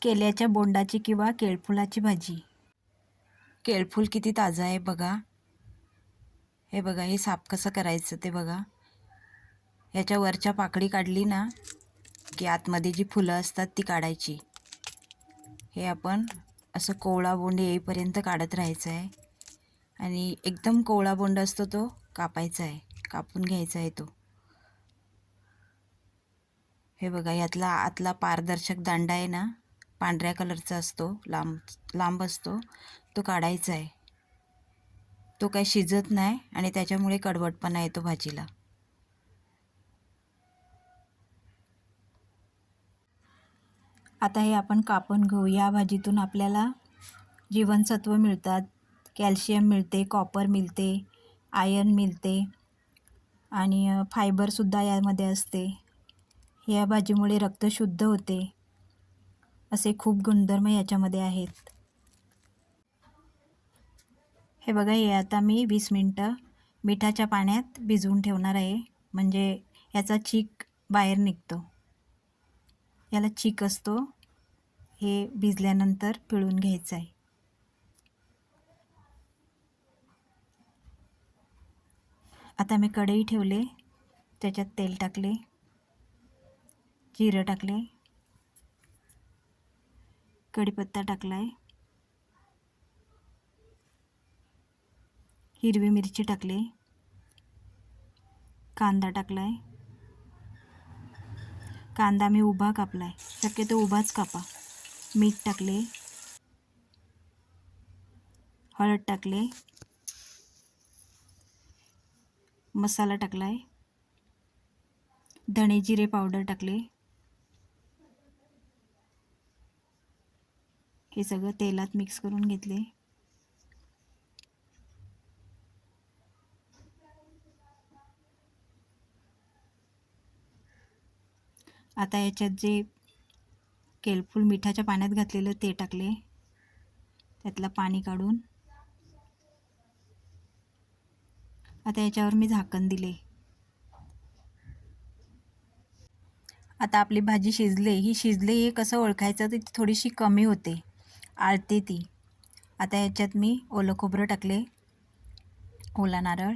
केल्याच्या बोंडाची किंवा केळफुलाची भाजी. केळफूल किती ताजं आहे बघा. हे बघा, हे साफ कसं करायचं ते बघा. ह्याच्या वरच्या पाकळी काढली ना की आतमध्ये जी फुलं असतात ती काढायची. हे आपण असं कोवळा बोंड येईपर्यंत काढत राहायचं आहे आणि एकदम कोवळा बोंड असतो तो कापायचा आहे, कापून घ्यायचा आहे तो. हे बघा, यातला आतला पारदर्शक दांडा आहे ना, पांढऱ्या कलरचा असतो, लांब लांब असतो, तो काढायचा आहे. तो काही शिजत नाही आणि त्याच्यामुळे कडवटपणा येतो भाजीला. आता हे आपण कापून घेऊ. या भाजीतून आपल्याला जीवनसत्व मिळतात, कॅल्शियम मिळते, कॉपर मिळते, आयर्न मिळते आणि फायबरसुद्धा यामध्ये असते. या भाजीमुळे रक्त शुद्ध होते, असे खूप गुणधर्म याच्यामध्ये आहेत. हे बघा, हे आता मी 20 मिनटं मिठाच्या पाण्यात भिजवून ठेवणार आहे, म्हणजे याचा चीक बाहेर निघतो. याला चीक असतो, हे भिजल्यानंतर पिळून घ्यायचं आहे. आता मी कढई ठेवले, त्याच्यात तेल टाकले, जिरं टाकले, कढीपत्ता टाकलाय, हिरवी मिरची टाकले, कांदा टाकलाय. कांदा मी उभा कापलाय, शक्यतो उभाच कापा. मीठ टाकले, हळद टाकले, मसाला टाकलाय, धणे जिरे पावडर टाकले. हे सगळं तेलात मिक्स करून घेतले. आता याच्यात जे केळफूल मिठाच्या पाण्यात घातलेलं ते टाकले, त्यातलं पाणी काढून. आता याच्यावर मी झाकण दिले. आता आपली भाजी शिजले. ही शिजले हे कसं ओळखायचं, तर ती थोडीशी कमी होते, आळते ती. आता याच्यात मी ओलं खोबरं टाकले, ओला नारळ,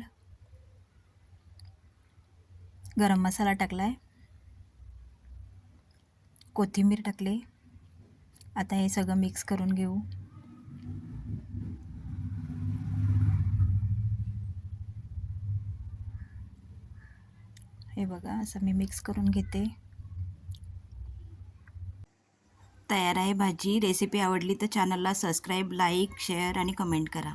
गरम मसाला टाकलाय, कोथिंबीर टाकले. आता हे सगळं मिक्स करून घेऊ. हे बघा, असं मी मिक्स करून घेते. तयार आहे भाजी. रेसिपी आवडली तर चॅनलला सबस्क्राईब, लाईक, शेअर आणि कमेंट करा.